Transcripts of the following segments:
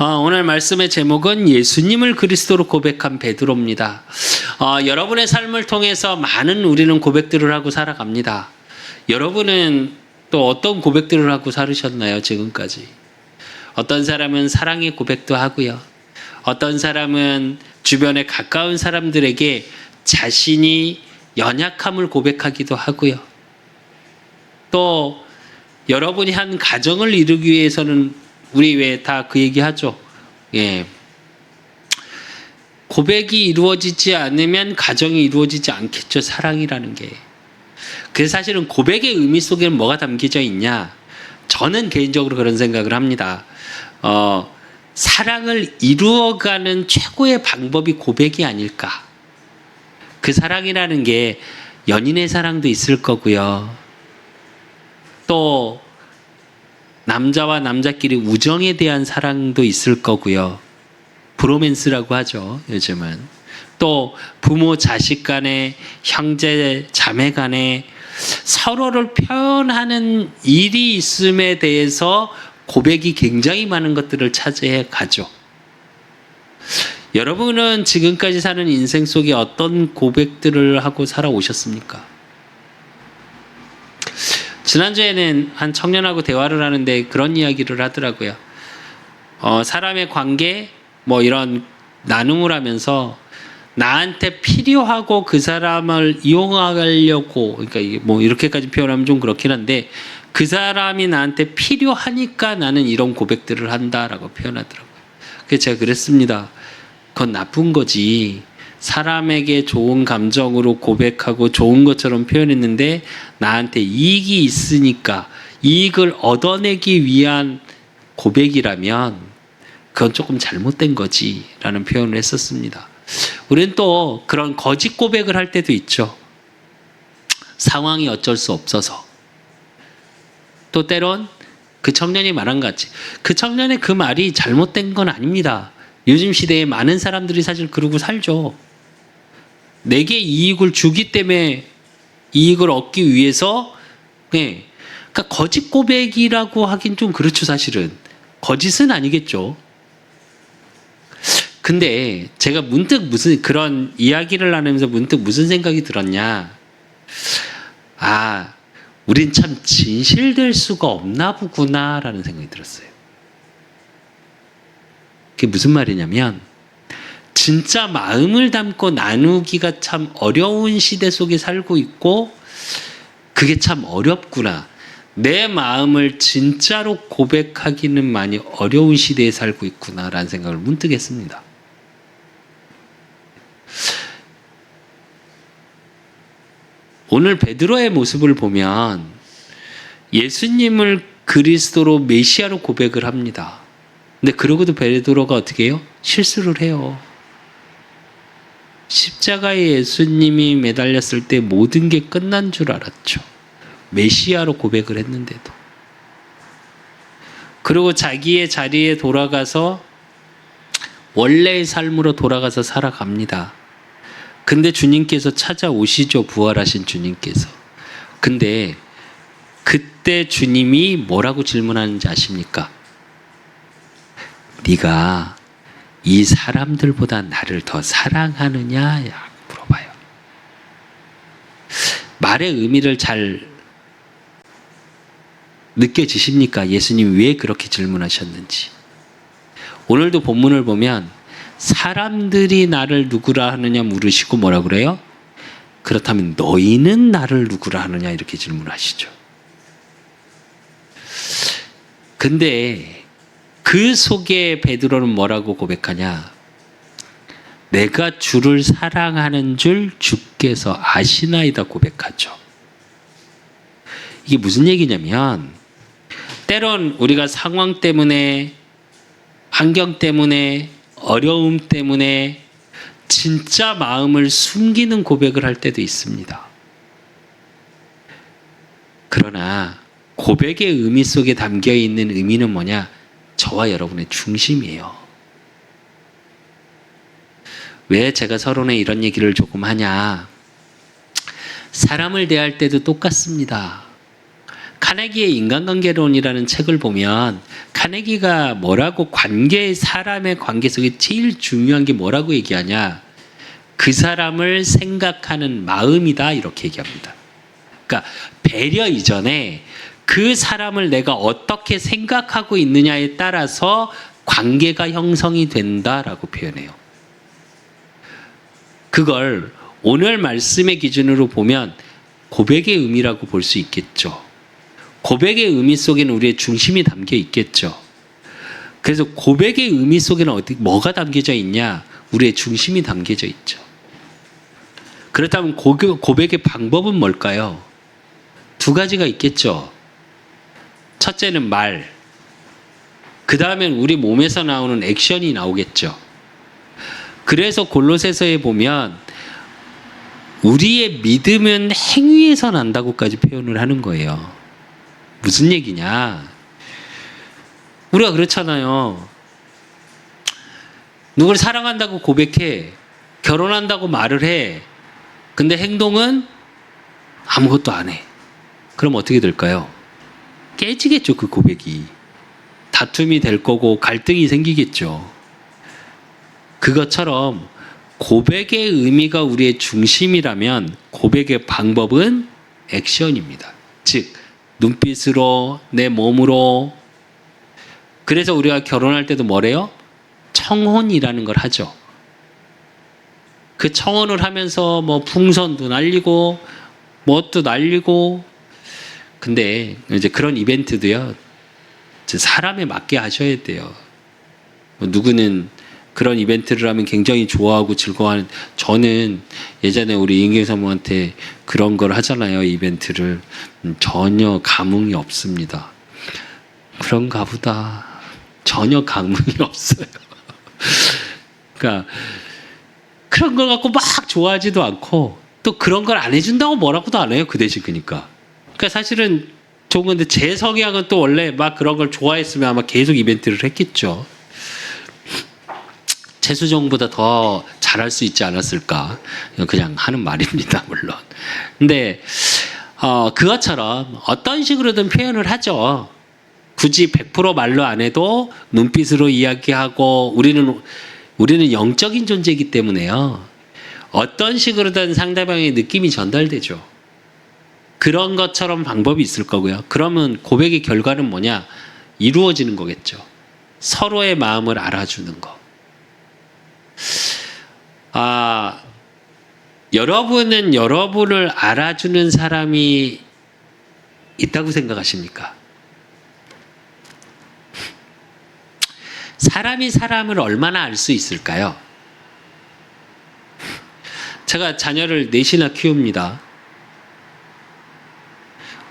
오늘 말씀의 제목은 예수님을 그리스도로 고백한 베드로입니다. 여러분의 삶을 통해서 많은 우리는 고백들을 하고 살아갑니다. 여러분은 또 어떤 고백들을 하고 살으셨나요, 지금까지? 어떤 사람은 사랑의 고백도 하고요. 어떤 사람은 주변에 가까운 사람들에게 자신이 연약함을 고백하기도 하고요. 또 여러분이 한 가정을 이루기 위해서는 우리 왜 다 그 얘기 하죠? 예. 고백이 이루어지지 않으면 가정이 이루어지지 않겠죠, 사랑이라는 게. 그래서 사실은 고백의 의미 속에는 뭐가 담겨져 있냐? 저는 개인적으로 그런 생각을 합니다. 사랑을 이루어가는 최고의 방법이 고백이 아닐까. 그 사랑이라는 게 연인의 사랑도 있을 거고요. 또 남자와 남자끼리 우정에 대한 사랑도 있을 거고요. 브로맨스라고 하죠, 요즘은. 또 부모 자식 간에, 형제 자매 간에 서로를 표현하는 일이 있음에 대해서 고백이 굉장히 많은 것들을 차지해 가죠. 여러분은 지금까지 사는 인생 속에 어떤 고백들을 하고 살아오셨습니까? 지난주에는 한 청년하고 대화를 하는데 그런 이야기를 하더라고요. 사람의 관계, 이런 나눔을 하면서 나한테 필요하고 그 사람을 이용하려고, 그러니까 이렇게까지 표현하면 좀 그렇긴 한데, 그 사람이 나한테 필요하니까 나는 이런 고백들을 한다라고 표현하더라고요. 그래서 제가 그랬습니다. 그건 나쁜 거지. 사람에게 좋은 감정으로 고백하고 좋은 것처럼 표현했는데 나한테 이익이 있으니까 이익을 얻어내기 위한 고백이라면 그건 조금 잘못된 거지 라는 표현을 했었습니다. 우리는 또 그런 거짓 고백을 할 때도 있죠. 상황이 어쩔 수 없어서. 또 때론 그 청년이 말한 것 같이 그 청년의 그 말이 잘못된 건 아닙니다. 요즘 시대에 많은 사람들이 사실 그러고 살죠. 내게 이익을 주기 때문에 이익을 얻기 위해서, 그러니까 거짓 고백이라고 하긴 좀 그렇죠, 사실은. 거짓은 아니겠죠. 근데 제가 문득 그런 이야기를 나누면서 문득 무슨 생각이 들었냐. 우린 참 진실될 수가 없나 보구나라는 생각이 들었어요. 그게 무슨 말이냐면, 진짜 마음을 담고 나누기가 참 어려운 시대 속에 살고 있고, 그게 참 어렵구나. 내 마음을 진짜로 고백하기는 많이 어려운 시대에 살고 있구나라는 생각을 문득 했습니다. 오늘 베드로의 모습을 보면 예수님을 그리스도로 메시아로 고백을 합니다. 근데 그러고도 베드로가 어떻게 해요? 실수를 해요. 십자가에 예수님이 매달렸을 때 모든 게 끝난 줄 알았죠. 메시아로 고백을 했는데도. 그리고 자기의 자리에 돌아가서 원래의 삶으로 돌아가서 살아갑니다. 근데 주님께서 찾아오시죠. 부활하신 주님께서. 근데 그때 주님이 뭐라고 질문하는지 아십니까? 네가 이 사람들보다 나를 더 사랑하느냐? 물어봐요. 말의 의미를 잘 느껴지십니까? 예수님이 왜 그렇게 질문하셨는지. 오늘도 본문을 보면 사람들이 나를 누구라 하느냐 물으시고 뭐라 그래요? 그렇다면 너희는 나를 누구라 하느냐 이렇게 질문하시죠. 근데 그 속에 베드로는 뭐라고 고백하냐? 내가 주를 사랑하는 줄 주께서 아시나이다 고백하죠. 이게 무슨 얘기냐면, 때론 우리가 상황 때문에, 환경 때문에, 어려움 때문에 진짜 마음을 숨기는 고백을 할 때도 있습니다. 그러나 고백의 의미 속에 담겨 있는 의미는 뭐냐? 저와 여러분의 중심이에요. 왜 제가 서론에 이런 얘기를 조금 하냐? 사람을 대할 때도 똑같습니다. 카네기의 인간관계론이라는 책을 보면 카네기가 뭐라고 사람의 관계 속에 제일 중요한 게 뭐라고 얘기하냐? 그 사람을 생각하는 마음이다 이렇게 얘기합니다. 그러니까 배려 이전에 그 사람을 내가 어떻게 생각하고 있느냐에 따라서 관계가 형성이 된다라고 표현해요. 그걸 오늘 말씀의 기준으로 보면 고백의 의미라고 볼 수 있겠죠. 고백의 의미 속에는 우리의 중심이 담겨 있겠죠. 그래서 고백의 의미 속에는 뭐가 담겨져 있냐? 우리의 중심이 담겨져 있죠. 그렇다면 고백의 방법은 뭘까요? 두 가지가 있겠죠. 첫째는 말, 그 다음엔 우리 몸에서 나오는 액션이 나오겠죠. 그래서 골로새서에 보면 우리의 믿음은 행위에서 난다고까지 표현을 하는 거예요. 무슨 얘기냐? 우리가 그렇잖아요. 누구를 사랑한다고 고백해, 결혼한다고 말을 해. 근데 행동은 아무것도 안 해. 그럼 어떻게 될까요? 깨지겠죠, 그 고백이. 다툼이 될 거고 갈등이 생기겠죠. 그것처럼 고백의 의미가 우리의 중심이라면 고백의 방법은 액션입니다. 즉 눈빛으로, 내 몸으로. 그래서 우리가 결혼할 때도 뭐래요? 청혼이라는 걸 하죠. 그 청혼을 하면서 뭐 풍선도 날리고 뭣도 날리고. 근데 이제 그런 이벤트도요, 사람에 맞게 하셔야 돼요. 누구는 그런 이벤트를 하면 굉장히 좋아하고 즐거워하는, 저는 예전에 우리 인경 사모한테 그런 걸 하잖아요, 이벤트를. 전혀 감흥이 없습니다. 그런가 보다. 전혀 감흥이 없어요. 그러니까 그런 걸 갖고 막 좋아하지도 않고 또 그런 걸 안 해준다고 뭐라고도 안 해요, 그 대신. 그러니까 사실은 좋은 건데 제 성향은 또 원래 막 그런 걸 좋아했으면 아마 계속 이벤트를 했겠죠. 최수종보다 더 잘할 수 있지 않았을까, 그냥 하는 말입니다, 물론. 근데 그것처럼 어떤 식으로든 표현을 하죠. 굳이 100% 말로 안 해도 눈빛으로 이야기하고, 우리는 영적인 존재이기 때문에요. 어떤 식으로든 상대방의 느낌이 전달되죠. 그런 것처럼 방법이 있을 거고요. 그러면 고백의 결과는 뭐냐? 이루어지는 거겠죠. 서로의 마음을 알아주는 거. 여러분은 여러분을 알아주는 사람이 있다고 생각하십니까? 사람이 사람을 얼마나 알 수 있을까요? 제가 자녀를 넷이나 키웁니다.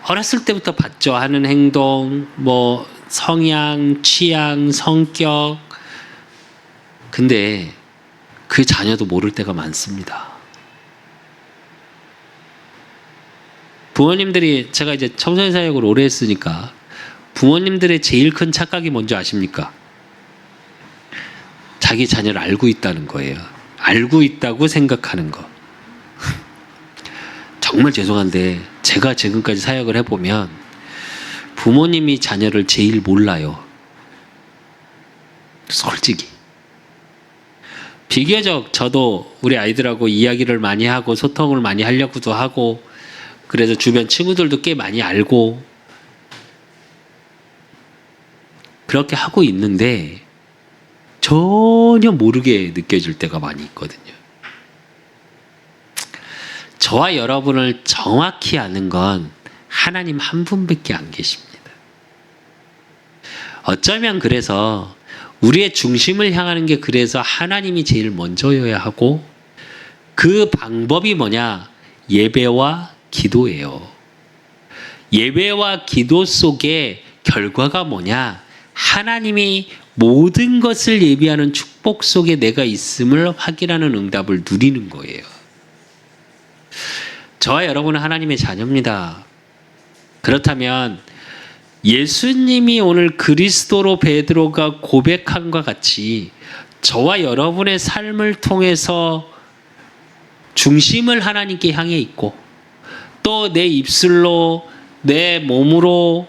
어렸을 때부터 봤죠. 하는 행동, 뭐 성향, 취향, 성격. 근데 그 자녀도 모를 때가 많습니다. 부모님들이, 제가 이제 청소년 사역을 오래 했으니까 부모님들의 제일 큰 착각이 뭔지 아십니까? 자기 자녀를 알고 있다는 거예요. 알고 있다고 생각하는 거. 정말 죄송한데 제가 지금까지 사역을 해보면 부모님이 자녀를 제일 몰라요. 솔직히. 비교적 저도 우리 아이들하고 이야기를 많이 하고 소통을 많이 하려고도 하고, 그래서 주변 친구들도 꽤 많이 알고 그렇게 하고 있는데 전혀 모르게 느껴질 때가 많이 있거든요. 저와 여러분을 정확히 아는 건 하나님 한 분밖에 안 계십니다. 어쩌면 그래서 우리의 중심을 향하는 게, 그래서 하나님이 제일 먼저여야 하고, 그 방법이 뭐냐? 예배와 기도예요. 예배와 기도 속에 결과가 뭐냐? 하나님이 모든 것을 예비하는 축복 속에 내가 있음을 확인하는 응답을 누리는 거예요. 저와 여러분은 하나님의 자녀입니다. 그렇다면 예수님이 오늘 그리스도로 베드로가 고백함과 같이 저와 여러분의 삶을 통해서 중심을 하나님께 향해 있고, 또 내 입술로 내 몸으로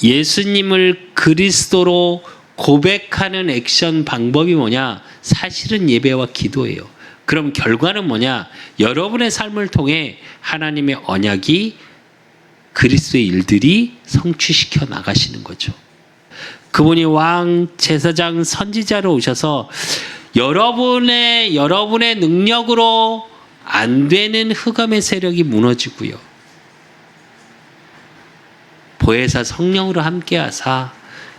예수님을 그리스도로 고백하는 액션 방법이 뭐냐? 사실은 예배와 기도예요. 그럼 결과는 뭐냐? 여러분의 삶을 통해 하나님의 언약이 그리스도의 일들이 성취시켜 나가시는 거죠. 그분이 왕, 제사장, 선지자로 오셔서 여러분의 능력으로 안 되는 흑암의 세력이 무너지고요. 보혜사 성령으로 함께하사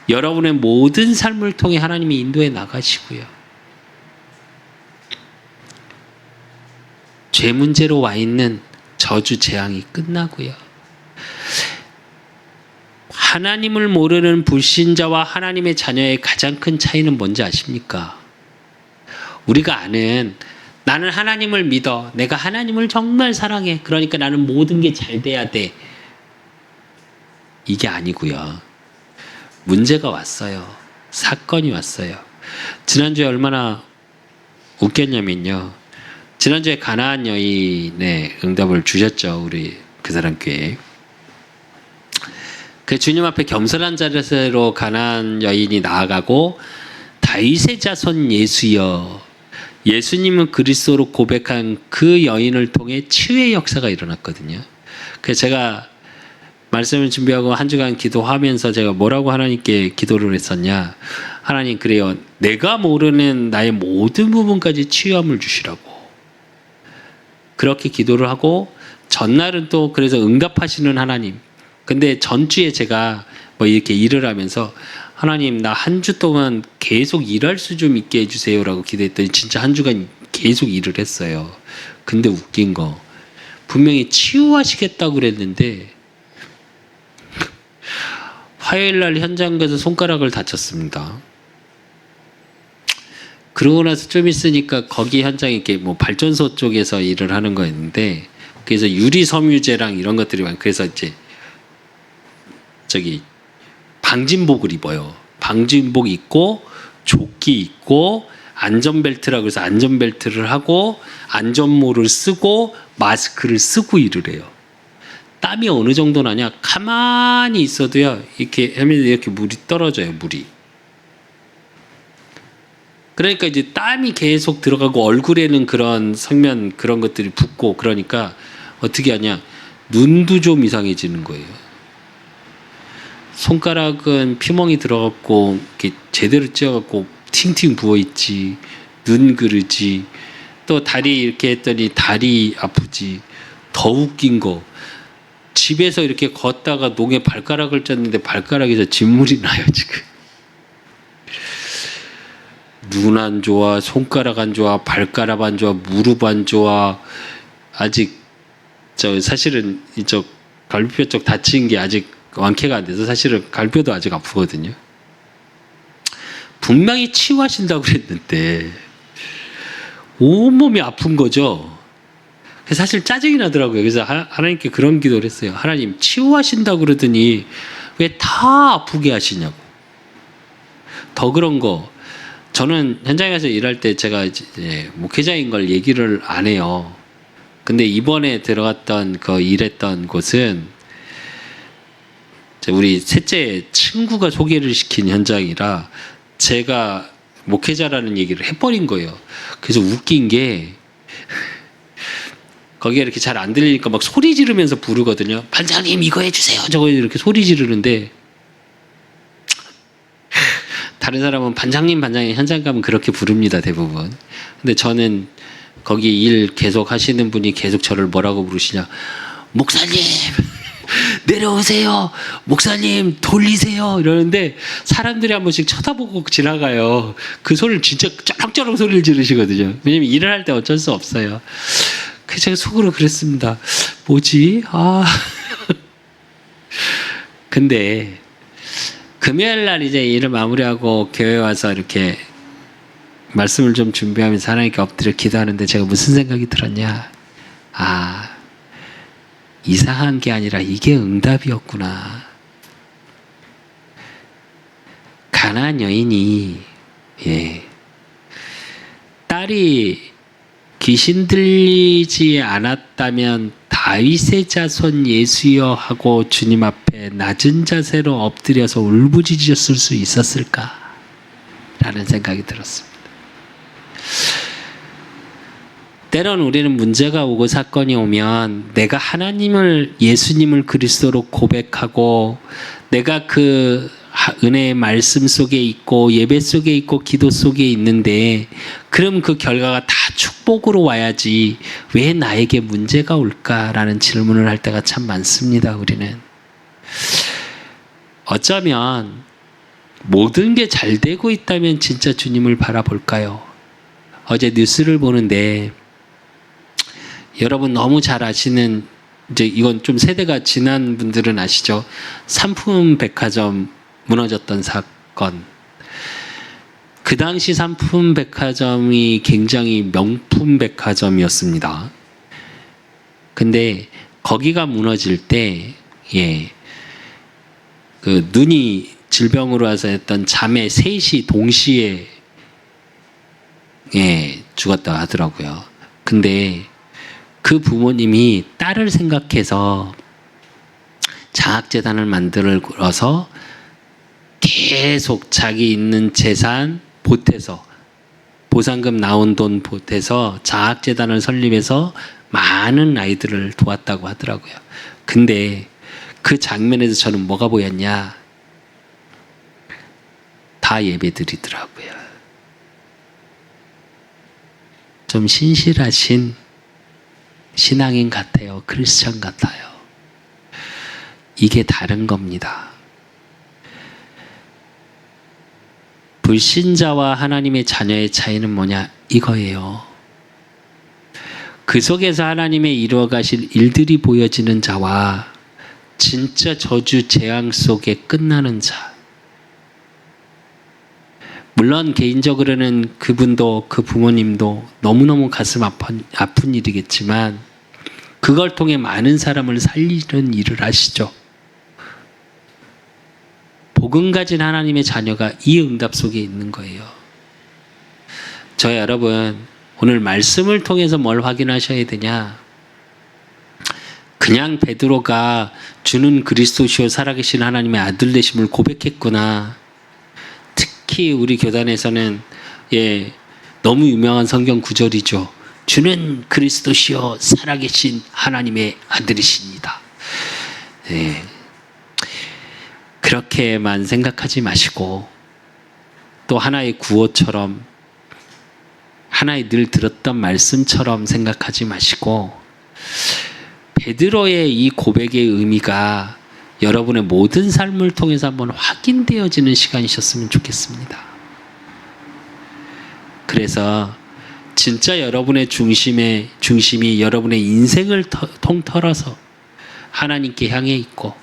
여러분의 모든 삶을 통해 하나님이 인도해 나가시고요. 죄 문제로 와 있는 저주 재앙이 끝나고요. 하나님을 모르는 불신자와 하나님의 자녀의 가장 큰 차이는 뭔지 아십니까? 우리가 아는 나는 하나님을 믿어. 내가 하나님을 정말 사랑해. 그러니까 나는 모든 게 잘 돼야 돼. 이게 아니고요. 문제가 왔어요. 사건이 왔어요. 지난주에 얼마나 웃겼냐면요. 지난주에 가나안 여인의 응답을 주셨죠. 우리 그 사람 교회. 그 주님 앞에 겸손한 자세로 가나안 여인이 나아가고 다윗의 자손 예수여, 예수님은 그리스도로 고백한 그 여인을 통해 치유의 역사가 일어났거든요. 그래서 제가 말씀을 준비하고 한 주간 기도하면서 제가 뭐라고 하나님께 기도를 했었냐. 하나님, 그래요. 내가 모르는 나의 모든 부분까지 치유함을 주시라고. 그렇게 기도를 하고 전날은 또 그래서 응답하시는 하나님. 근데 전주에 제가 뭐 이렇게 일을 하면서 하나님, 나 한 주 동안 계속 일할 수 좀 있게 해주세요라고 기도했더니 진짜 한 주간 계속 일을 했어요. 근데 웃긴 거, 분명히 치유하시겠다고 그랬는데 화요일 날 현장 가서 손가락을 다쳤습니다. 그러고 나서 좀 있으니까 거기 현장에 이렇게 뭐 발전소 쪽에서 일을 하는 거였는데, 그래서 유리 섬유제랑 이런 것들이 많고, 그래서 이제 저기 방진복을 입어요. 방진복 입고 조끼 입고 안전벨트라고 해서 안전벨트를 하고 안전모를 쓰고 마스크를 쓰고 일을 해요. 땀이 어느 정도 나냐? 가만히 있어도요, 이렇게 하면 이렇게 물이 떨어져요. 물이. 그러니까 이제 땀이 계속 들어가고 얼굴에는 그런 성면 그런 것들이 붓고, 그러니까 어떻게 하냐? 눈도 좀 이상해지는 거예요. 손가락은 피멍이 들어갔고 이렇게 제대로 찧어갖고 팅팅 부어있지. 눈 그르지. 또 다리 이렇게 했더니 다리 아프지. 더 웃긴 거, 집에서 이렇게 걷다가 농에 발가락을 쪘는데 발가락에서 진물이 나요. 지금 눈 안 좋아, 손가락 안 좋아, 발가락 안 좋아, 무릎 안 좋아. 아직 저 사실은 이쪽 갈비뼈 쪽 다친 게 아직 완쾌가 안 돼서 사실은 갈비뼈도 아직 아프거든요. 분명히 치유하신다고 그랬는데 온몸이 아픈 거죠. 사실 짜증이 나더라고요. 그래서 하나님께 그런 기도를 했어요. 하나님, 치유하신다고 그러더니 왜 다 아프게 하시냐고. 더 그런 거, 저는 현장에 가서 일할 때 제가 이제 목회자인 걸 얘기를 안 해요. 근데 이번에 들어갔던 그 일했던 곳은 우리 셋째 친구가 소개를 시킨 현장이라 제가 목회자라는 얘기를 해버린 거예요. 그래서 웃긴 게 거기가 이렇게 잘 안 들리니까 막 소리 지르면서 부르거든요. 반장님 이거 해주세요. 저거 이렇게 소리 지르는데, 다른 사람은 반장님 현장 가면 그렇게 부릅니다, 대부분. 근데 저는 거기 일 계속 하시는 분이 계속 저를 뭐라고 부르시냐. 목사님 내려오세요. 목사님 돌리세요. 이러는데 사람들이 한 번씩 쳐다보고 지나가요. 그 소리를 진짜 쩌렁쩌렁 소리를 지르시거든요. 왜냐면 일을 할 때 어쩔 수 없어요. 그래서 제가 속으로 그랬습니다. 뭐지? 근데 금요일 날 이제 일을 마무리하고 교회 와서 이렇게 말씀을 좀 준비하면서 하나님께 엎드려 기도하는데 제가 무슨 생각이 들었냐? 이상한 게 아니라 이게 응답이었구나. 가나안 여인이 딸이 귀신 들리지 않았다면 다윗의 자손 예수여 하고 주님 앞에 낮은 자세로 엎드려서 울부짖었을 수 있었을까? 라는 생각이 들었습니다. 때론 우리는 문제가 오고 사건이 오면 내가 하나님을, 예수님을 그리스도로 고백하고 내가 그 은혜의 말씀 속에 있고 예배 속에 있고 기도 속에 있는데, 그럼 그 결과가 다 축복으로 와야지 왜 나에게 문제가 올까라는 질문을 할 때가 참 많습니다. 우리는 어쩌면 모든 게 잘 되고 있다면 진짜 주님을 바라볼까요? 어제 뉴스를 보는데 여러분 너무 잘 아시는, 이제 이건 좀 세대가 지난 분들은 아시죠? 삼품 백화점 무너졌던 사건. 그 당시 삼품 백화점이 굉장히 명품 백화점이었습니다. 근데 거기가 무너질 때, 그 눈이 질병으로 와서 했던 자매 셋이 동시에 죽었다고 하더라고요. 근데 그 부모님이 딸을 생각해서 장학재단을 만들어서 계속 자기 있는 재산 보태서, 보상금 나온 돈 보태서 장학재단을 설립해서 많은 아이들을 도왔다고 하더라고요. 근데 그 장면에서 저는 뭐가 보였냐? 다 예배드리더라고요. 좀 신실하신 신앙인 같아요. 크리스천 같아요. 이게 다른 겁니다. 불신자와 하나님의 자녀의 차이는 뭐냐? 이거예요. 그 속에서 하나님의 이루어 가실 일들이 보여지는 자와 진짜 저주 재앙 속에 끝나는 자. 물론 개인적으로는 그분도 그 부모님도 너무너무 가슴 아픈 일이겠지만 그걸 통해 많은 사람을 살리는 일을 하시죠. 복음 가진 하나님의 자녀가 이 응답 속에 있는 거예요. 저희 여러분, 오늘 말씀을 통해서 뭘 확인하셔야 되냐? 그냥 베드로가 주는 그리스도시요 살아계신 하나님의 아들 되심을 고백했구나. 특히 우리 교단에서는 너무 유명한 성경 구절이죠. 주는 그리스도시요 살아계신 하나님의 아들이십니다. 그렇게만 생각하지 마시고 또 하나의 구호처럼, 하나의 늘 들었던 말씀처럼 생각하지 마시고 베드로의 이 고백의 의미가 여러분의 모든 삶을 통해서 한번 확인되어지는 시간이셨으면 좋겠습니다. 그래서 진짜 여러분의 중심이 여러분의 인생을 통틀어서 하나님께 향해 있고,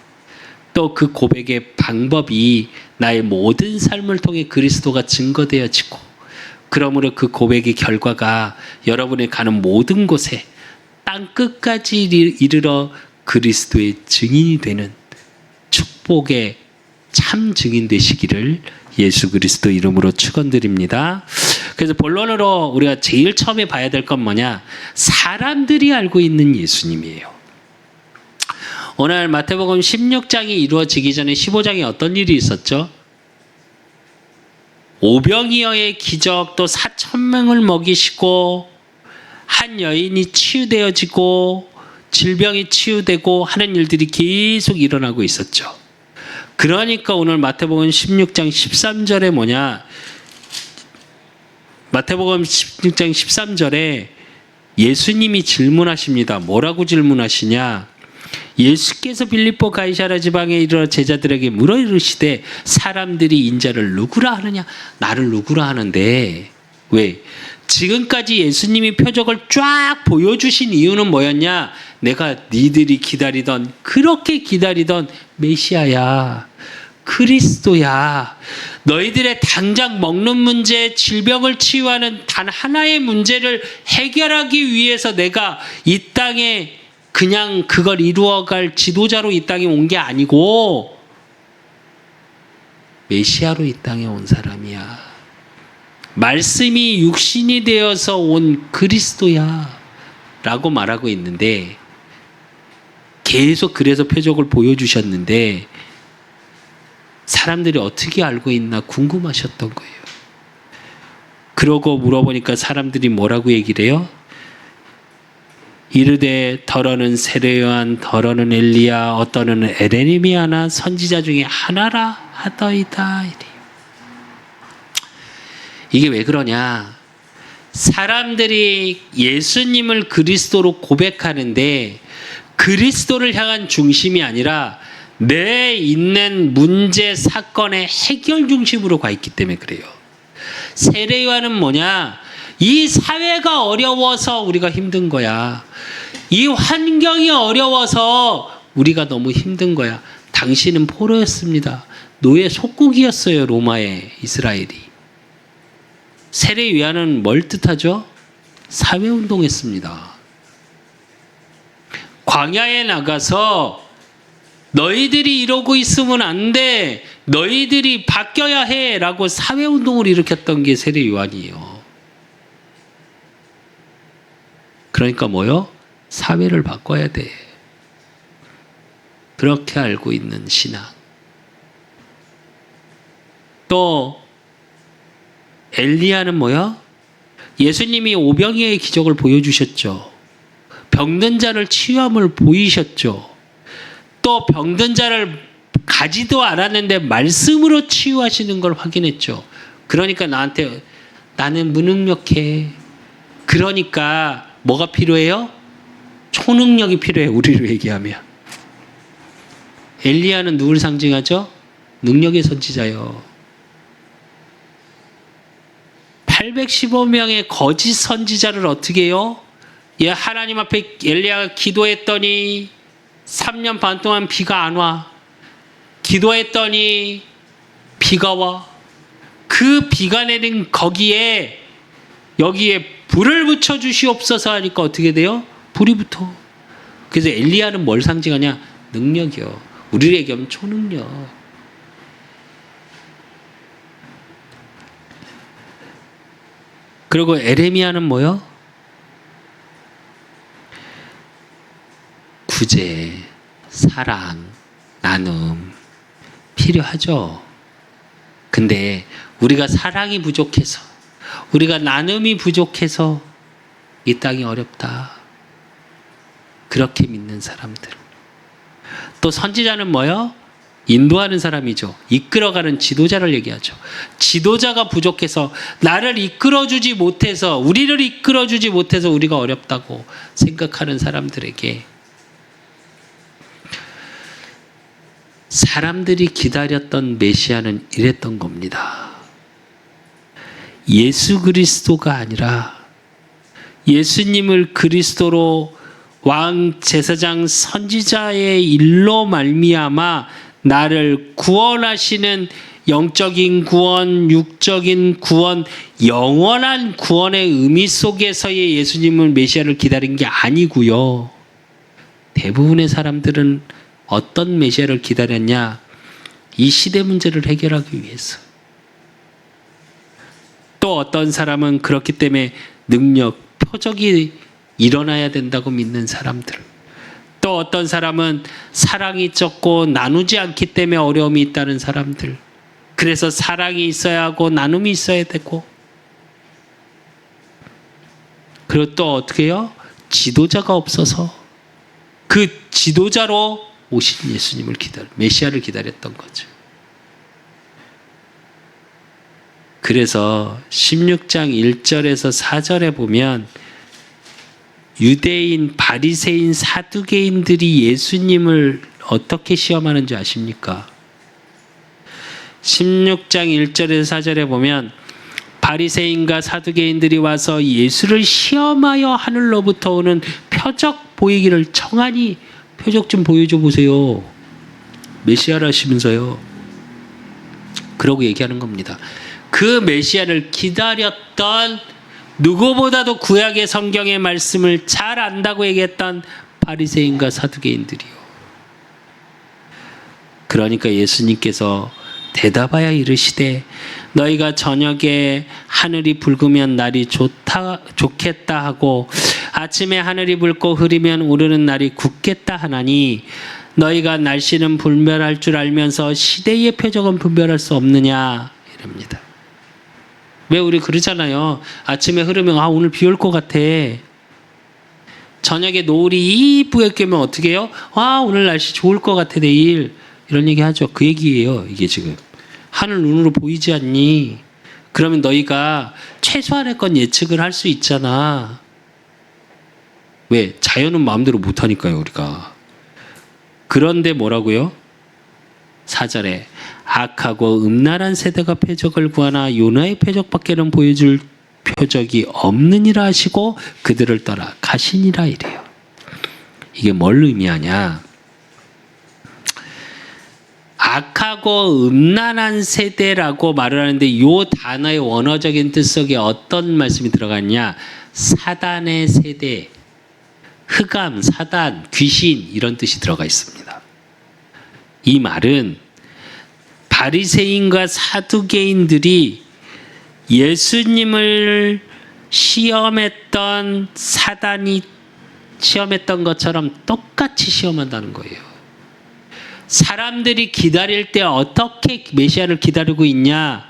또 그 고백의 방법이 나의 모든 삶을 통해 그리스도가 증거되어지고, 그러므로 그 고백의 결과가 여러분의 가는 모든 곳에 땅 끝까지 이르러 그리스도의 증인이 되는 축복의 참 증인 되시기를 예수 그리스도 이름으로 축원드립니다. 그래서 본론으로 우리가 제일 처음에 봐야 될 건 뭐냐? 사람들이 알고 있는 예수님이에요. 오늘 마태복음 16장이 이루어지기 전에 15장에 어떤 일이 있었죠? 오병이어의 기적, 또 4,000명을 먹이시고 한 여인이 치유되어지고 질병이 치유되고 하는 일들이 계속 일어나고 있었죠. 그러니까 오늘 마태복음 16장 13절에 뭐냐? 마태복음 16장 13절에 예수님이 질문하십니다. 뭐라고 질문하시냐? 예수께서 빌립보 가이사랴 지방에 이르러 제자들에게 물어 이르시되 사람들이 인자를 누구라 하느냐? 나를 누구라 하는데, 왜? 지금까지 예수님이 표적을 쫙 보여주신 이유는 뭐였냐? 내가 니들이 기다리던, 그렇게 기다리던 메시아야, 그리스도야. 너희들의 당장 먹는 문제, 질병을 치유하는 단 하나의 문제를 해결하기 위해서 내가 이 땅에 그냥 그걸 이루어갈 지도자로 이 땅에 온 게 아니고 메시아로 이 땅에 온 사람이야. 말씀이 육신이 되어서 온 그리스도야 라고 말하고 있는데, 계속 그래서 표적을 보여주셨는데 사람들이 어떻게 알고 있나 궁금하셨던 거예요. 그러고 물어보니까 사람들이 뭐라고 얘기를 해요? 이르되 더러는 세례요한, 더러는 엘리야, 어떠는 에레미야나 선지자 중에 하나라 하더이다. 이게 왜 그러냐? 사람들이 예수님을 그리스도로 고백하는데 그리스도를 향한 중심이 아니라 내 있는 문제 사건의 해결 중심으로 가 있기 때문에 그래요. 세례요한은 뭐냐? 이 사회가 어려워서 우리가 힘든 거야. 이 환경이 어려워서 우리가 너무 힘든 거야. 당신은 포로였습니다. 노예 속국이었어요. 로마의 이스라엘이. 세례요한은 뭘 뜻하죠? 사회운동했습니다. 광야에 나가서 너희들이 이러고 있으면 안 돼. 너희들이 바뀌어야 해. 라고 사회운동을 일으켰던 게 세례요한이에요. 그러니까 뭐요? 사회를 바꿔야 돼. 그렇게 알고 있는 신앙. 또 엘리야는 뭐야? 예수님이 오병이어의 기적을 보여주셨죠. 병든 자를 치유함을 보이셨죠. 또 병든 자를 가지도 않았는데 말씀으로 치유하시는 걸 확인했죠. 그러니까 나한테 나는 무능력해. 그러니까 뭐가 필요해요? 초능력이 필요해요. 우리로 얘기하면. 엘리야는 누굴 상징하죠? 능력의 선지자요. 815명의 거짓 선지자를 어떻게 해요? 예, 하나님 앞에 엘리야가 기도했더니 3년 반 동안 비가 안 와. 기도했더니 비가 와. 그 비가 내린 거기에 여기에 불을 붙여 주시옵소서 하니까 어떻게 돼요? 불이 붙어. 그래서 엘리야는 뭘 상징하냐? 능력이요. 우리를 얘기하면 초능력. 그리고 에레미야는 뭐요? 구제, 사랑, 나눔 필요하죠. 근데 우리가 사랑이 부족해서, 우리가 나눔이 부족해서 이 땅이 어렵다. 그렇게 믿는 사람들. 또 선지자는 뭐요? 인도하는 사람이죠. 이끌어가는 지도자를 얘기하죠. 지도자가 부족해서, 나를 이끌어주지 못해서, 우리를 이끌어주지 못해서 우리가 어렵다고 생각하는 사람들에게 사람들이 기다렸던 메시아는 이랬던 겁니다. 예수 그리스도가 아니라 예수님을 그리스도로 왕, 제사장, 선지자의 일로 말미암아 나를 구원하시는 영적인 구원, 육적인 구원, 영원한 구원의 의미 속에서의 예수님을 메시아를 기다린 게 아니고요. 대부분의 사람들은 어떤 메시아를 기다렸냐? 이 시대 문제를 해결하기 위해서. 또 어떤 사람은 그렇기 때문에 능력, 표적이 일어나야 된다고 믿는 사람들. 또 어떤 사람은 사랑이 적고 나누지 않기 때문에 어려움이 있다는 사람들. 그래서 사랑이 있어야 하고 나눔이 있어야 되고. 그리고 또 어떻게 해요? 지도자가 없어서 그 지도자로 오신 예수님을 메시아를 기다렸던 거죠. 그래서 16장 1절에서 4절에 보면 유대인, 바리새인, 사두개인들이 예수님을 어떻게 시험하는 줄 아십니까? 16장 1절에서 4절에 보면 바리새인과 사두개인들이 와서 예수를 시험하여 하늘로부터 오는 표적 보이기를 청하니 표적 좀 보여줘 보세요. 메시아라시면서요. 그러고 얘기하는 겁니다. 그 메시아를 기다렸던 누구보다도 구약의 성경의 말씀을 잘 안다고 얘기했던 바리새인과 사두개인들이요. 그러니까 예수님께서 대답하여 이르시되 너희가 저녁에 하늘이 붉으면 날이 좋겠다 하고 아침에 하늘이 붉고 흐리면 오르는 날이 굳겠다 하나니 너희가 날씨는 분별할 줄 알면서 시대의 표적은 분별할 수 없느냐 이럽니다. 왜 우리 그러잖아요. 아침에 흐르면 오늘 비 올 것 같아. 저녁에 노을이 이쁘게 뀌면 어떻게 해요? 오늘 날씨 좋을 것 같아 내일. 이런 얘기 하죠. 그 얘기예요. 이게 지금. 하늘 눈으로 보이지 않니? 그러면 너희가 최소한의 건 예측을 할 수 있잖아. 왜? 자연은 마음대로 못하니까요. 우리가. 그런데 뭐라고요? 4절에 악하고 음란한 세대가 표적을 구하나 요나의 표적밖에는 보여줄 표적이 없느니라 하시고 그들을 떠나 가시니라 이래요. 이게 뭘 의미하냐? 악하고 음란한 세대라고 말을 하는데 이 단어의 원어적인 뜻 속에 어떤 말씀이 들어갔냐? 사단의 세대, 흑암, 사단, 귀신 이런 뜻이 들어가 있습니다. 이 말은 바리새인과 사두개인들이 예수님을 시험했던 사단이 시험했던 것처럼 똑같이 시험한다는 거예요. 사람들이 기다릴 때 어떻게 메시아를 기다리고 있냐?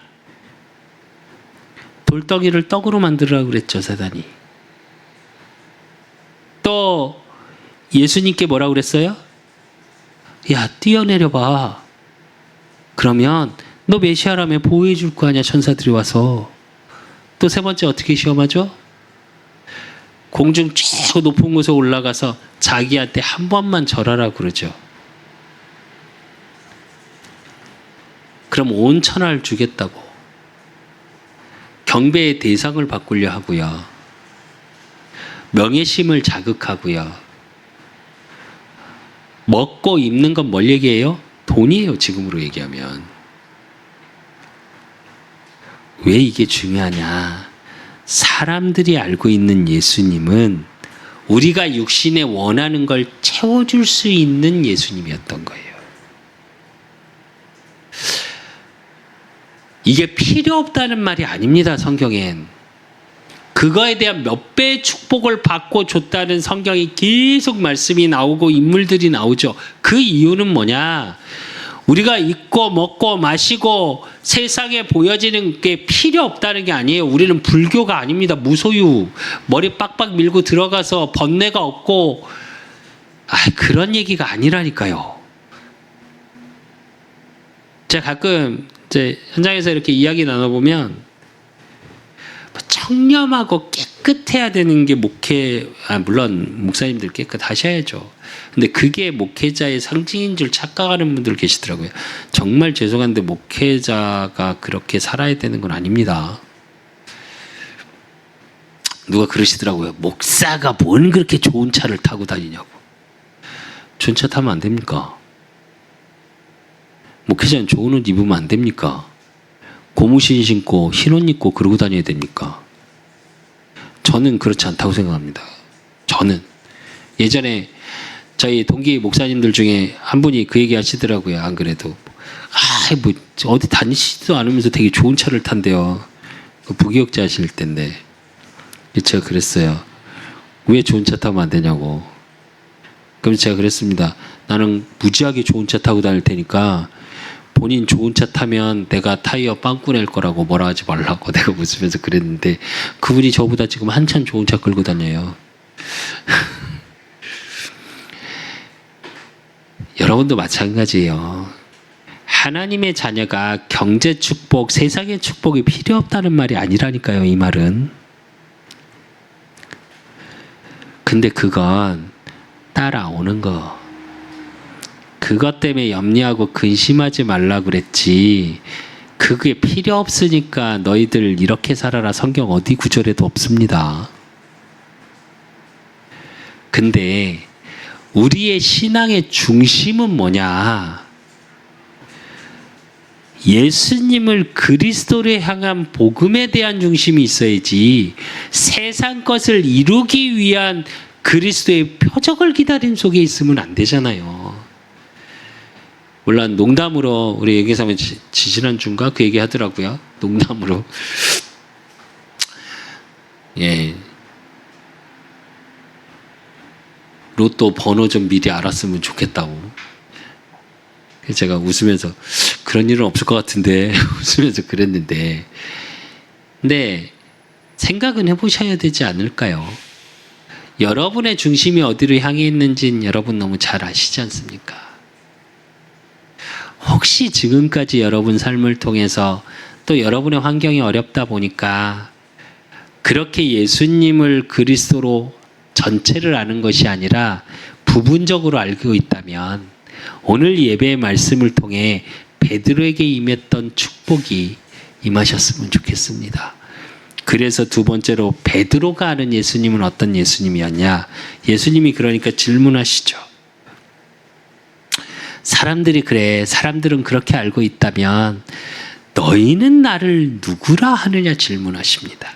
돌덩이를 떡으로 만들으라고 그랬죠, 사단이. 또 예수님께 뭐라고 그랬어요? 야, 뛰어내려봐. 그러면 너 메시아라며 보호해 줄 거 아니야, 천사들이 와서. 또 세 번째 어떻게 시험하죠? 공중 최고 높은 곳에 올라가서 자기한테 한 번만 절하라고 그러죠. 그럼 온 천하를 주겠다고. 경배의 대상을 바꾸려 하고요. 명예심을 자극하고요. 먹고 입는 건 뭘 얘기해요? 돈이에요, 지금으로 얘기하면. 왜 이게 중요하냐? 사람들이 알고 있는 예수님은 우리가 육신에 원하는 걸 채워줄 수 있는 예수님이었던 거예요. 이게 필요 없다는 말이 아닙니다, 성경엔. 그거에 대한 몇 배의 축복을 받고 줬다는 성경이 계속 말씀이 나오고 인물들이 나오죠. 그 이유는 뭐냐? 우리가 입고 먹고 마시고 세상에 보여지는 게 필요 없다는 게 아니에요. 우리는 불교가 아닙니다. 무소유. 머리 빡빡 밀고 들어가서 번뇌가 없고 그런 얘기가 아니라니까요. 제가 가끔 이제 현장에서 이렇게 이야기 나눠보면 청렴하고 깨끗해야 되는 게 물론 목사님들 깨끗하셔야죠. 근데 그게 목회자의 상징인 줄 착각하는 분들 계시더라고요. 정말 죄송한데 목회자가 그렇게 살아야 되는 건 아닙니다. 누가 그러시더라고요. 목사가 뭔 그렇게 좋은 차를 타고 다니냐고. 좋은 차 타면 안 됩니까? 목회자는 좋은 옷 입으면 안 됩니까? 고무신 신고 흰 옷 입고 그러고 다녀야 됩니까? 저는 그렇지 않다고 생각합니다. 저는 예전에 저희 동기 목사님들 중에 한 분이 그 얘기 하시더라고요. 안 그래도 뭐 어디 다니시지도 않으면서 되게 좋은 차를 탄대요. 부기역자 하실 때인데 제가 그랬어요. 왜 좋은 차 타면 안 되냐고. 그럼 제가 그랬습니다. 나는 무지하게 좋은 차 타고 다닐 테니까 본인 좋은 차 타면 내가 타이어 빵꾸 낼 거라고 뭐라 하지 말라고 내가 웃으면서 그랬는데 그분이 저보다 지금 한참 좋은 차 끌고 다녀요. 여러분도 마찬가지예요. 하나님의 자녀가 경제 축복, 세상의 축복이 필요 없다는 말이 아니라니까요. 이 말은. 근데 그건 따라오는 거. 그것 때문에 염려하고 근심하지 말라 그랬지. 그게 필요 없으니까 너희들 이렇게 살아라. 성경 어디 구절에도 없습니다. 근데 우리의 신앙의 중심은 뭐냐? 예수님을 그리스도로 향한 복음에 대한 중심이 있어야지 세상 것을 이루기 위한 그리스도의 표적을 기다림 속에 있으면 안 되잖아요. 물론 농담으로 우리 얘기하면 지지난주인가 그 얘기 하더라고요. 농담으로. 예. 로또 번호 좀 미리 알았으면 좋겠다고. 그래서 제가 웃으면서 그런 일은 없을 것 같은데 웃으면서 그랬는데, 근데 생각은 해보셔야 되지 않을까요? 여러분의 중심이 어디로 향해 있는지는 여러분 너무 잘 아시지 않습니까? 혹시 지금까지 여러분 삶을 통해서 또 여러분의 환경이 어렵다 보니까 그렇게 예수님을 그리스도로 전체를 아는 것이 아니라 부분적으로 알고 있다면 오늘 예배의 말씀을 통해 베드로에게 임했던 축복이 임하셨으면 좋겠습니다. 그래서 두 번째로 베드로가 아는 예수님은 어떤 예수님이었냐? 예수님이 그러니까 질문하시죠. 사람들은 그렇게 알고 있다면 너희는 나를 누구라 하느냐 질문하십니다.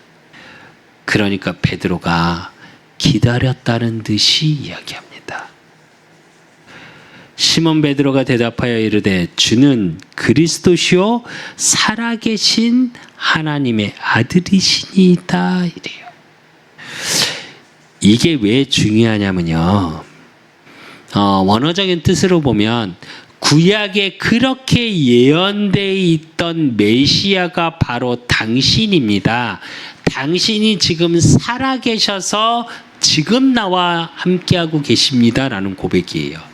그러니까 베드로가 기다렸다는 듯이 이야기합니다. 시몬 베드로가 대답하여 이르되 주는 그리스도시요 살아계신 하나님의 아들이시니이다 이래요. 이게 왜 중요하냐면요. 원어적인 뜻으로 보면 구약에 그렇게 예언되어 있던 메시아가 바로 당신입니다. 당신이 지금 살아계셔서 지금 나와 함께하고 계십니다라는 고백이에요.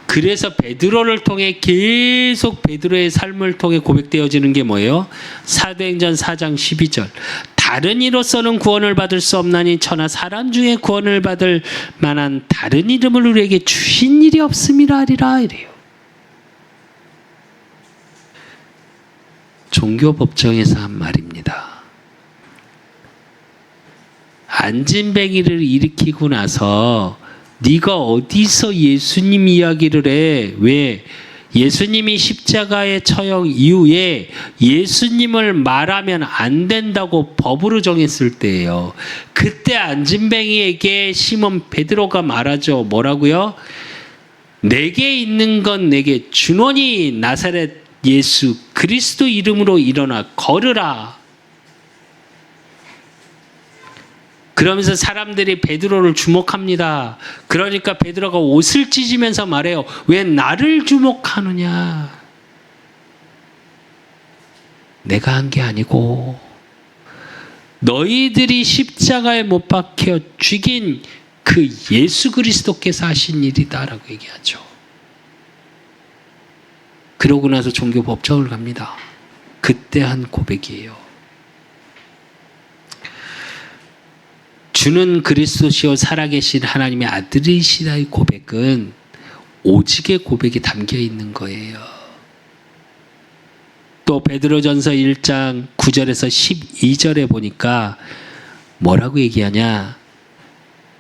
그래서 베드로를 통해 계속 베드로의 삶을 통해 고백되어지는 게 뭐예요? 사도행전 4장 12절. 다른 이로서는 구원을 받을 수 없나니 천하 사람 중에 구원을 받을 만한 다른 이름을 우리에게 주신 일이 없음이라 하리라 이래요. 종교 법정에서 한 말입니다. 안진뱅이를 일으키고 나서 네가 어디서 예수님 이야기를 해? 왜? 예수님이 십자가에 처형 이후에 예수님을 말하면 안 된다고 법으로 정했을 때예요. 그때 안진뱅이에게 시몬 베드로가 말하죠. 뭐라고요? 내게 있는 건 내게 주노니 나사렛 예수 그리스도 이름으로 일어나 걸으라. 그러면서 사람들이 베드로를 주목합니다. 그러니까 베드로가 옷을 찢으면서 말해요. 왜 나를 주목하느냐? 내가 한 게 아니고 너희들이 십자가에 못 박혀 죽인 그 예수 그리스도께서 하신 일이다라고 얘기하죠. 그러고 나서 종교 법정을 갑니다. 그때 한 고백이에요. 주는 그리스도시요 살아계신 하나님의 아들이시다의 고백은 오직의 고백이 담겨 있는 거예요. 또 베드로전서 1장 9절에서 12절에 보니까 뭐라고 얘기하냐?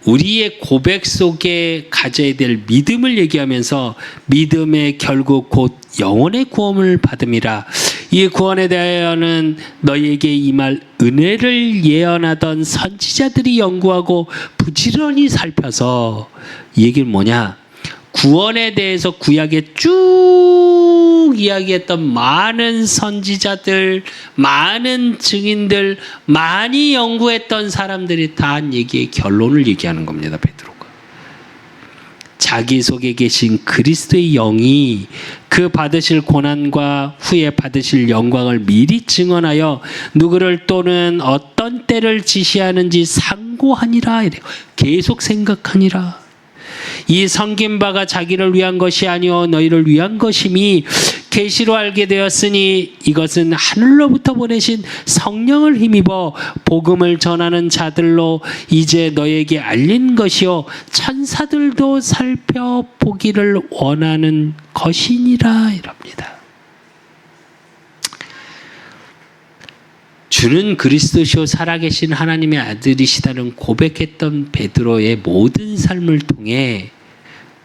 우리의 고백 속에 가져야 될 믿음을 얘기하면서 믿음의 결국 곧 영혼의 구원을 받음이라. 이 구원에 대하여는 너희에게 임할 은혜를 예언하던 선지자들이 연구하고 부지런히 살펴서 이 얘기는 뭐냐? 구원에 대해서 구약에 쭉 이야기했던 많은 선지자들, 많은 증인들, 많이 연구했던 사람들이 다 한 얘기의 결론을 얘기하는 겁니다. 베드로가. 자기 속에 계신 그리스도의 영이 그 받으실 고난과 후에 받으실 영광을 미리 증언하여 누구를 또는 어떤 때를 지시하는지 상고하니라 이래요. 계속 생각하니라. 이 섬긴 바가 자기를 위한 것이 아니요 너희를 위한 것임이 계시로 알게 되었으니 이것은 하늘로부터 보내신 성령을 힘입어 복음을 전하는 자들로 이제 너희에게 알린 것이요 천사들도 살펴보기를 원하는 것이니라 이럽니다. 주는 그리스도시요 살아계신 하나님의 아들이시다는 고백했던 베드로의 모든 삶을 통해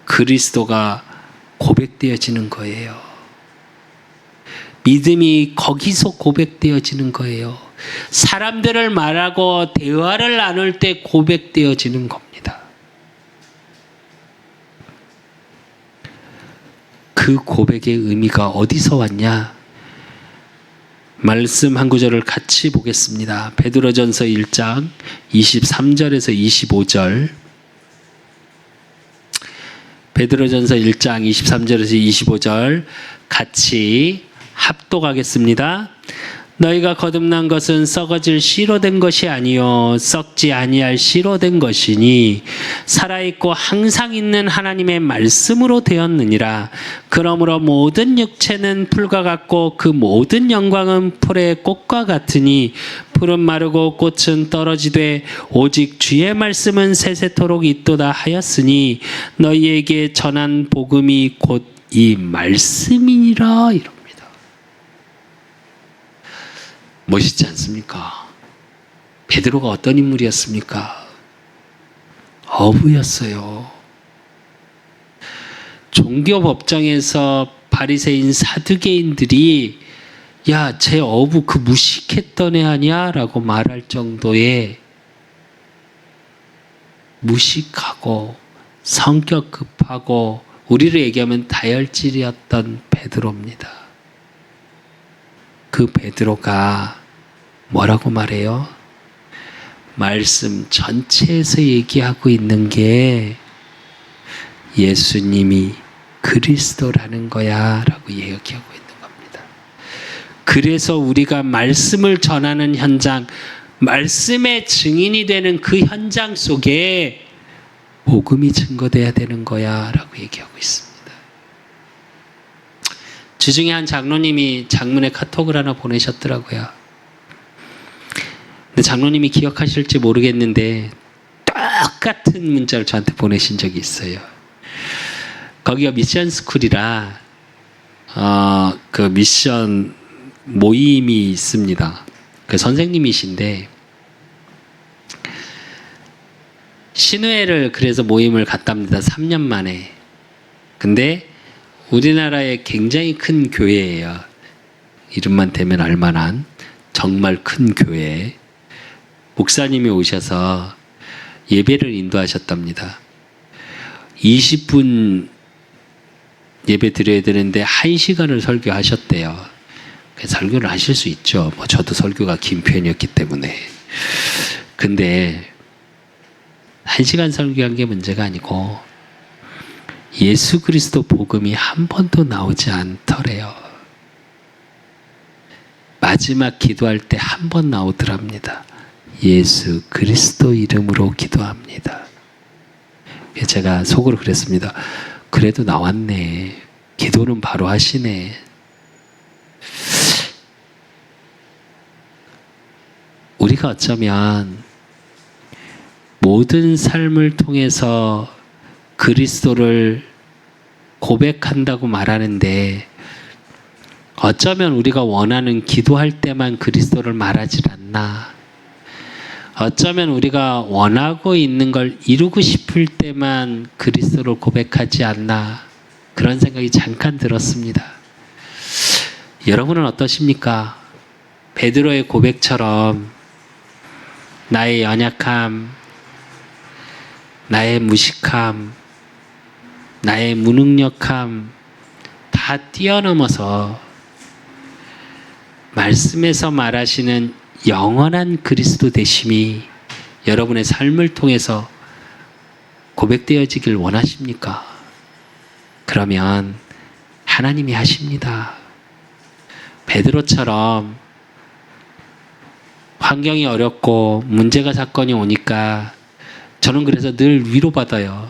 그리스도가 고백되어지는 거예요. 믿음이 거기서 고백되어지는 거예요. 사람들을 말하고 대화를 나눌 때 고백되어지는 겁니다. 그 고백의 의미가 어디서 왔냐? 말씀 한 구절을 같이 보겠습니다. 베드로전서 1장 23절에서 25절. 베드로전서 1장 23절에서 25절 같이 합독하겠습니다. 너희가 거듭난 것은 썩어질 씨로 된 것이 아니요 썩지 아니할 씨로 된 것이니 살아있고 항상 있는 하나님의 말씀으로 되었느니라. 그러므로 모든 육체는 풀과 같고 그 모든 영광은 풀의 꽃과 같으니 풀은 마르고 꽃은 떨어지되 오직 주의 말씀은 세세토록 있도다 하였으니 너희에게 전한 복음이 곧 이 말씀이니라. 이럽니다. 멋있지 않습니까? 베드로가 어떤 인물이었습니까? 어부였어요. 종교 법정에서 바리새인 사두개인들이 야, 쟤 어부 그 무식했던 애 아니야? 라고 말할 정도의 무식하고 성격 급하고 우리를 얘기하면 다혈질이었던 베드로입니다. 그 베드로가 뭐라고 말해요? 말씀 전체에서 얘기하고 있는 게 예수님이 그리스도라는 거야 라고 얘기하고 있는 겁니다. 그래서 우리가 말씀을 전하는 현장, 말씀의 증인이 되는 그 현장 속에 복음이 증거돼야 되는 거야 라고 얘기하고 있습니다. 주중에 한 장로님이 장문에 카톡을 하나 보내셨더라고요. 근데 장로님이 기억하실지 모르겠는데 똑같은 문자를 저한테 보내신 적이 있어요. 거기가 미션 스쿨이라 그 미션 모임이 있습니다. 그 선생님이신데 신우회를 그래서 모임을 갔답니다. 3년 만에. 근데 우리나라의 굉장히 큰 교회예요. 이름만 대면 알만한 정말 큰 교회. 목사님이 오셔서 예배를 인도하셨답니다. 20분 예배 드려야 되는데 1시간을 설교하셨대요. 설교를 하실 수 있죠. 뭐 저도 설교가 긴 편이었기 때문에. 근데 1시간 설교한 게 문제가 아니고 예수 그리스도 복음이 한 번도 나오지 않더래요. 마지막 기도할 때 한 번 나오더랍니다. 예수 그리스도 이름으로 기도합니다. 제가 속으로 그랬습니다. 그래도 나왔네. 기도는 바로 하시네. 우리가 어쩌면 모든 삶을 통해서 그리스도를 고백한다고 말하는데 어쩌면 우리가 원하는 기도할 때만 그리스도를 말하질 않나. 어쩌면 우리가 원하고 있는 걸 이루고 싶을 때만 그리스도를 고백하지 않나. 그런 생각이 잠깐 들었습니다. 여러분은 어떠십니까? 베드로의 고백처럼 나의 연약함, 나의 무식함, 나의 무능력함 다 뛰어넘어서 말씀에서 말하시는 영원한 그리스도 되심이 여러분의 삶을 통해서 고백되어지길 원하십니까? 그러면 하나님이 하십니다. 베드로처럼 환경이 어렵고 문제가 사건이 오니까 저는 그래서 늘 위로받아요.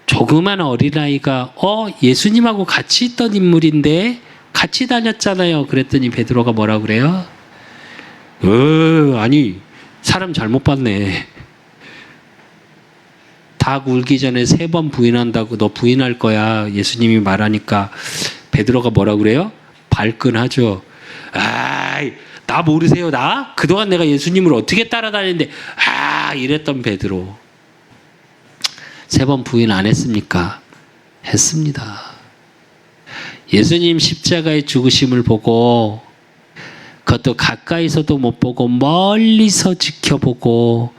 조그만 어린아이가 예수님하고 같이 있던 인물인데 같이 다녔잖아요. 그랬더니 베드로가 뭐라고 그래요? 아니 사람 잘못 봤네. 닭 울기 전에 3번 부인한다고 너 부인할 거야. 예수님이 말하니까 베드로가 뭐라고 그래요? 발끈하죠. 아이 나 모르세요 나? 그동안 내가 예수님을 어떻게 따라다니는데 이랬던 베드로. 3번 부인 안 했습니까? 했습니다. 예수님 십자가의 죽으심을 보고 그것도 가까이서도 못 보고 멀리서 지켜보고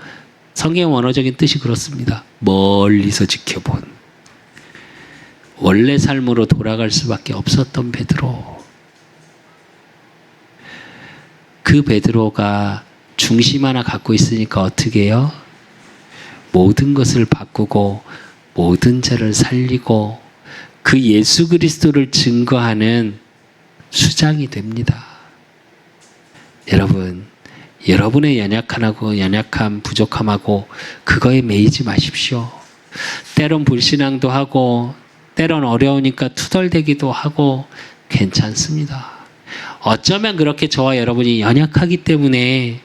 성경 원어적인 뜻이 그렇습니다. 멀리서 지켜본 원래 삶으로 돌아갈 수밖에 없었던 베드로. 그 베드로가 중심 하나 갖고 있으니까 어떻게 해요? 모든 것을 바꾸고 모든 자를 살리고 그 예수 그리스도를 증거하는 수장이 됩니다. 여러분, 여러분의 연약함, 부족함하고 그거에 매이지 마십시오. 때론 불신앙도 하고 때론 어려우니까 투덜대기도 하고 괜찮습니다. 어쩌면 그렇게 저와 여러분이 연약하기 때문에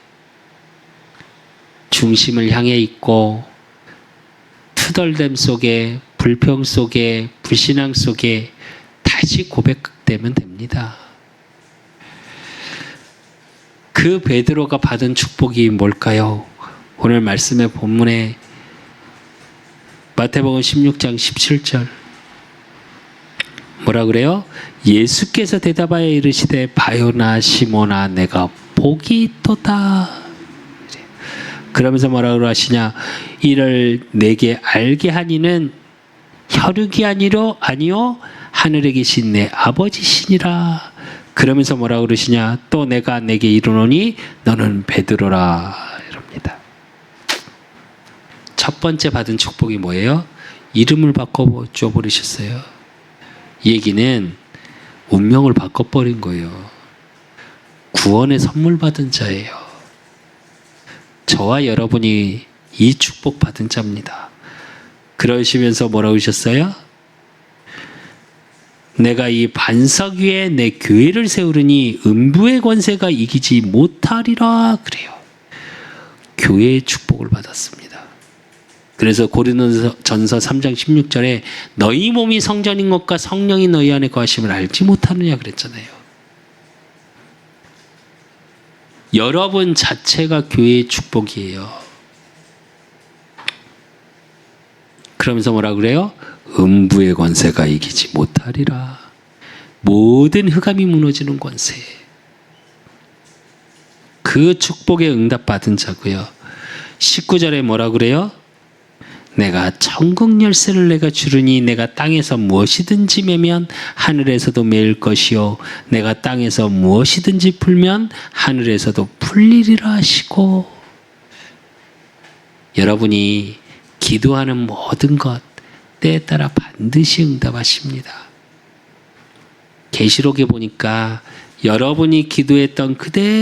중심을 향해 있고 투덜댐 속에 불평 속에 불신앙 속에 다시 고백되면 됩니다. 그 베드로가 받은 축복이 뭘까요? 오늘 말씀의 본문에 마태복음 16장 17절 뭐라 그래요? 예수께서 대답하여 이르시되 바요나 시몬아 내가 복이 있도다. 그러면서 뭐라고 하시냐? 이를 내게 알게 하니는 혈육이 아니요 하늘에 계신 내 아버지시니라. 그러면서 뭐라고 그러시냐? 또 내가 내게 이르노니 너는 베드로라 이럽니다. 첫 번째 받은 축복이 뭐예요? 이름을 바꿔줘 버리셨어요. 이 얘기는 운명을 바꿔버린 거예요. 구원의 선물 받은 자예요. 저와 여러분이 이 축복 받은 자입니다. 그러시면서 뭐라고 하셨어요? 내가 이 반석 위에 내 교회를 세우르니 음부의 권세가 이기지 못하리라 그래요. 교회의 축복을 받았습니다. 그래서 고린도전서 3장 16절에 너희 몸이 성전인 것과 성령이 너희 안에 거하심을 알지 못하느냐 그랬잖아요. 여러분 자체가 교회의 축복이에요. 그러면서 뭐라 그래요? 음부의 권세가 이기지 못하리라. 모든 흑암이 무너지는 권세. 그 축복에 응답받은 자고요. 19절에 뭐라 그래요? 내가 천국 열쇠를 내가 주르니 내가 땅에서 무엇이든지 매면 하늘에서도 매일 것이요 내가 땅에서 무엇이든지 풀면 하늘에서도 풀리리라 하시고. 여러분이 기도하는 모든 것 때에 따라 반드시 응답하십니다. 계시록에 보니까 여러분이 기도했던 그대로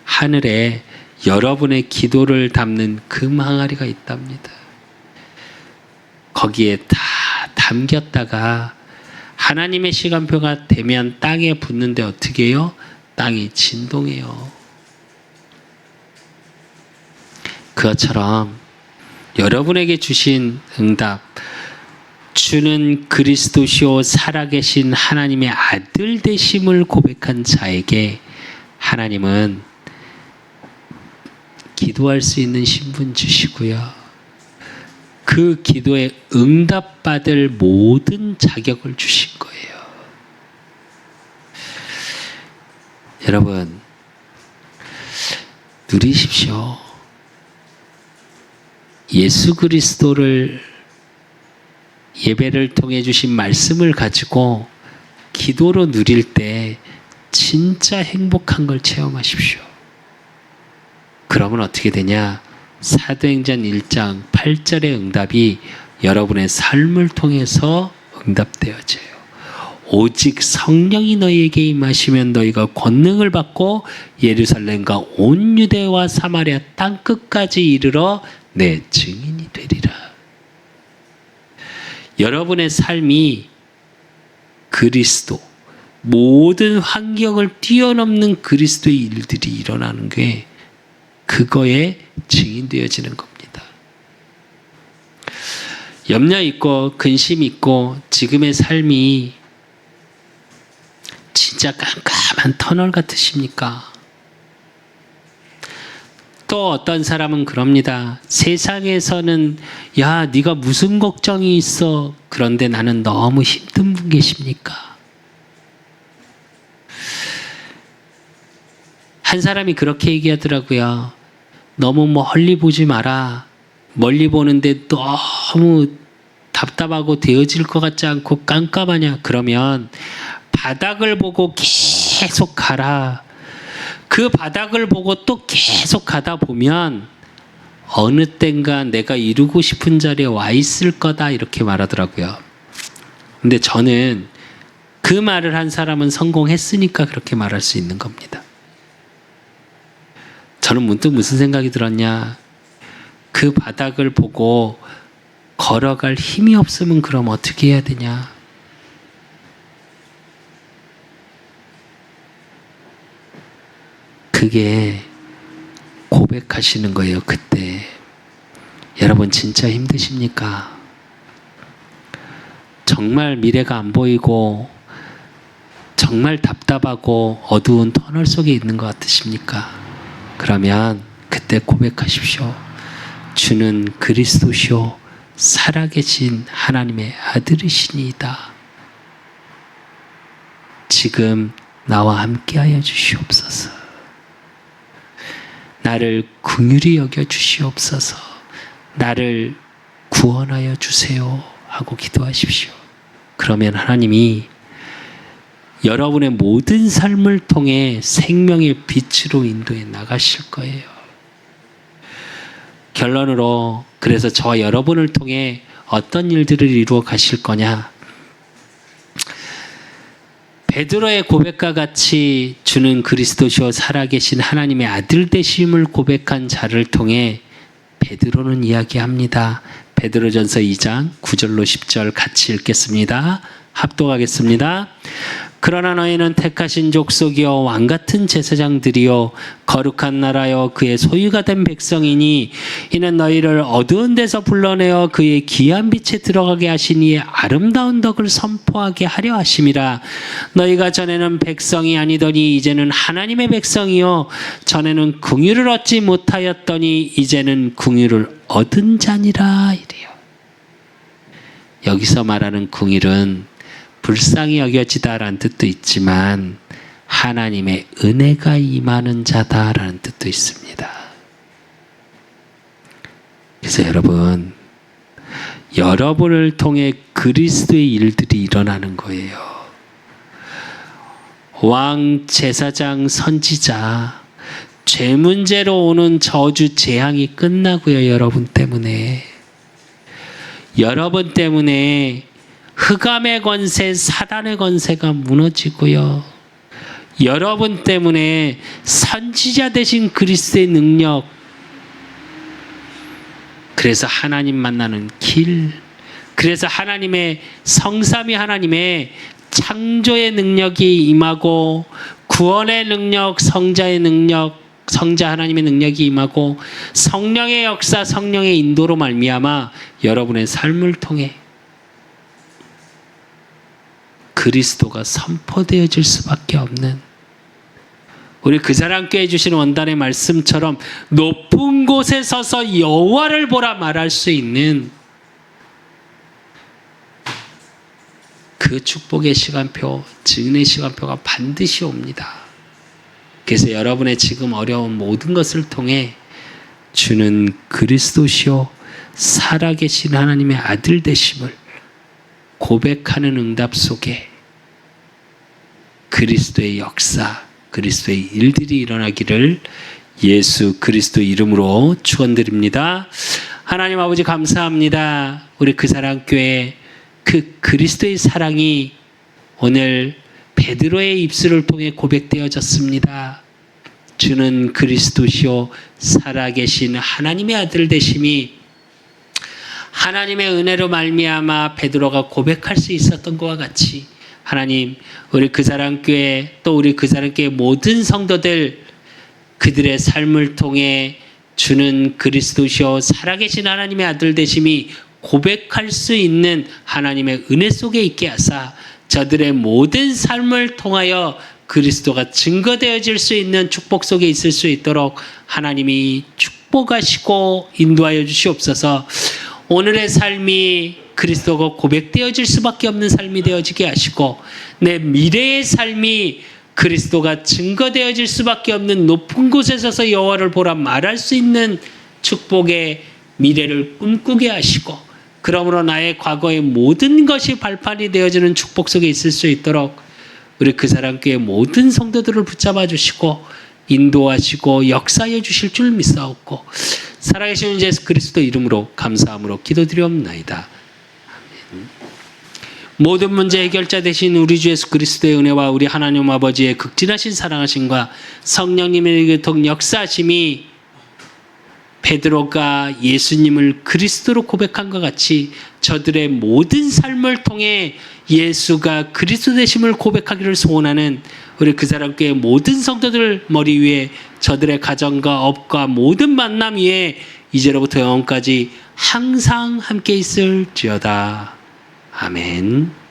하늘에 여러분의 기도를 담는 금 항아리가 있답니다. 거기에 다 담겼다가 하나님의 시간표가 되면 땅에 붙는데 어떻게 해요? 땅이 진동해요. 그것처럼 여러분에게 주신 응답, 주는 그리스도시요 살아계신 하나님의 아들 되심을 고백한 자에게 하나님은 기도할 수 있는 신분 주시고요. 그 기도에 응답받을 모든 자격을 주신 거예요. 여러분, 누리십시오. 예수 그리스도를 예배를 통해 주신 말씀을 가지고 기도로 누릴 때 진짜 행복한 걸 체험하십시오. 그러면 어떻게 되냐? 사도행전 1장 8절의 응답이 여러분의 삶을 통해서 응답되어져요. 오직 성령이 너희에게 임하시면 너희가 권능을 받고 예루살렘과 온 유대와 사마리아 땅끝까지 이르러 내 증인이 되리라. 여러분의 삶이 그리스도, 모든 환경을 뛰어넘는 그리스도의 일들이 일어나는 게 그거에 증인되어지는 겁니다. 염려 있고 근심 있고 지금의 삶이 진짜 깜깜한 터널 같으십니까? 또 어떤 사람은 그럽니다. 세상에서는 야 네가 무슨 걱정이 있어. 그런데 나는 너무 힘든 분 계십니까? 한 사람이 그렇게 얘기하더라고요. 너무 멀리 보지 마라. 멀리 보는데 너무 답답하고 되어질 것 같지 않고 깜깜하냐. 그러면 바닥을 보고 계속 가라. 그 바닥을 보고 또 계속 가다 보면 어느 땐가 내가 이루고 싶은 자리에 와 있을 거다, 이렇게 말하더라고요. 근데 저는 그 말을 한 사람은 성공했으니까 그렇게 말할 수 있는 겁니다. 저는 문득 무슨 생각이 들었냐, 그 바닥을 보고 걸어갈 힘이 없으면 그럼 어떻게 해야 되냐. 그게 고백하시는 거예요. 그때 여러분 진짜 힘드십니까? 정말 미래가 안 보이고 정말 답답하고 어두운 터널 속에 있는 것 같으십니까? 그러면 그때 고백하십시오. 주는 그리스도시요 살아계신 하나님의 아들이시니이다. 지금 나와 함께하여 주시옵소서. 나를 긍휼히 여겨 주시옵소서. 나를 구원하여 주세요 하고 기도하십시오. 그러면 하나님이 여러분의 모든 삶을 통해 생명의 빛으로 인도해 나가실 거예요. 결론으로, 그래서 저와 여러분을 통해 어떤 일들을 이루어 가실 거냐. 베드로의 고백과 같이 주는 그리스도시요 살아계신 하나님의 아들 되심을 고백한 자를 통해 베드로는 이야기합니다. 베드로전서 2장 9절로 10절 같이 읽겠습니다. 합독하겠습니다. 그러나 너희는 택하신 족속이요 왕같은 제사장들이요 거룩한 나라요 그의 소유가 된 백성이니 이는 너희를 어두운 데서 불러내어 그의 귀한 빛에 들어가게 하신 이의 아름다운 덕을 선포하게 하려 하심이라. 너희가 전에는 백성이 아니더니 이제는 하나님의 백성이요 전에는 긍휼을 얻지 못하였더니 이제는 긍휼을 얻은 자니라. 이래요. 여기서 말하는 긍휼은 불쌍히 여겨지다라는 뜻도 있지만 하나님의 은혜가 임하는 자다라는 뜻도 있습니다. 그래서 여러분을 통해 그리스도의 일들이 일어나는 거예요. 왕, 제사장, 선지자, 죄 문제로 오는 저주, 재앙이 끝나고요. 여러분 때문에 흑암의 권세, 사단의 권세가 무너지고요. 여러분 때문에 선지자 되신 그리스도의 능력, 그래서 하나님 만나는 길, 그래서 하나님의 성삼위 하나님의 창조의 능력이 임하고 구원의 능력, 성자의 능력, 성자 하나님의 능력이 임하고 성령의 역사, 성령의 인도로 말미암아 여러분의 삶을 통해 그리스도가 선포되어질 수밖에 없는, 우리 그사랑교회 주신 원단의 말씀처럼 높은 곳에 서서 여호와를 보라 말할 수 있는 그 축복의 시간표, 증인의 시간표가 반드시 옵니다. 그래서 여러분의 지금 어려운 모든 것을 통해 주는 그리스도시요 살아계신 하나님의 아들 되심을 고백하는 응답 속에 그리스도의 역사, 그리스도의 일들이 일어나기를 예수 그리스도 이름으로 축원드립니다. 하나님 아버지 감사합니다. 우리 그사랑교회 그 그리스도의 사랑이 오늘 베드로의 입술을 통해 고백되어졌습니다. 주는 그리스도시요 살아계신 하나님의 아들 되심이 하나님의 은혜로 말미암아 베드로가 고백할 수 있었던 것과 같이 하나님, 우리 그사랑교회 또 우리 그사랑교회 모든 성도들 그들의 삶을 통해 주는 그리스도시요 살아계신 하나님의 아들 되심이 고백할 수 있는 하나님의 은혜 속에 있게 하사 저들의 모든 삶을 통하여 그리스도가 증거되어질 수 있는 축복 속에 있을 수 있도록 하나님이 축복하시고 인도하여 주시옵소서. 오늘의 삶이 그리스도가 고백되어질 수밖에 없는 삶이 되어지게 하시고 내 미래의 삶이 그리스도가 증거되어질 수밖에 없는 높은 곳에 서서 여호와를 보라 말할 수 있는 축복의 미래를 꿈꾸게 하시고 그러므로 나의 과거의 모든 것이 발판이 되어지는 축복 속에 있을 수 있도록 우리 그 사랑교회 모든 성도들을 붙잡아 주시고 인도하시고 역사해 주실 줄 믿사옵고 살아계신 예수 그리스도 이름으로 감사함으로 기도드리옵나이다. 모든 문제 해결자 되신 우리 주 예수 그리스도의 은혜와 우리 하나님 아버지의 극진하신 사랑하심과 성령님의 교통 역사하심이 베드로가 예수님을 그리스도로 고백한 것 같이 저들의 모든 삶을 통해 예수가 그리스도 되심을 고백하기를 소원하는 우리 그 사람교회 모든 성도들 머리 위에 저들의 가정과 업과 모든 만남 위에 이제로부터 영원까지 항상 함께 있을지어다. 아멘.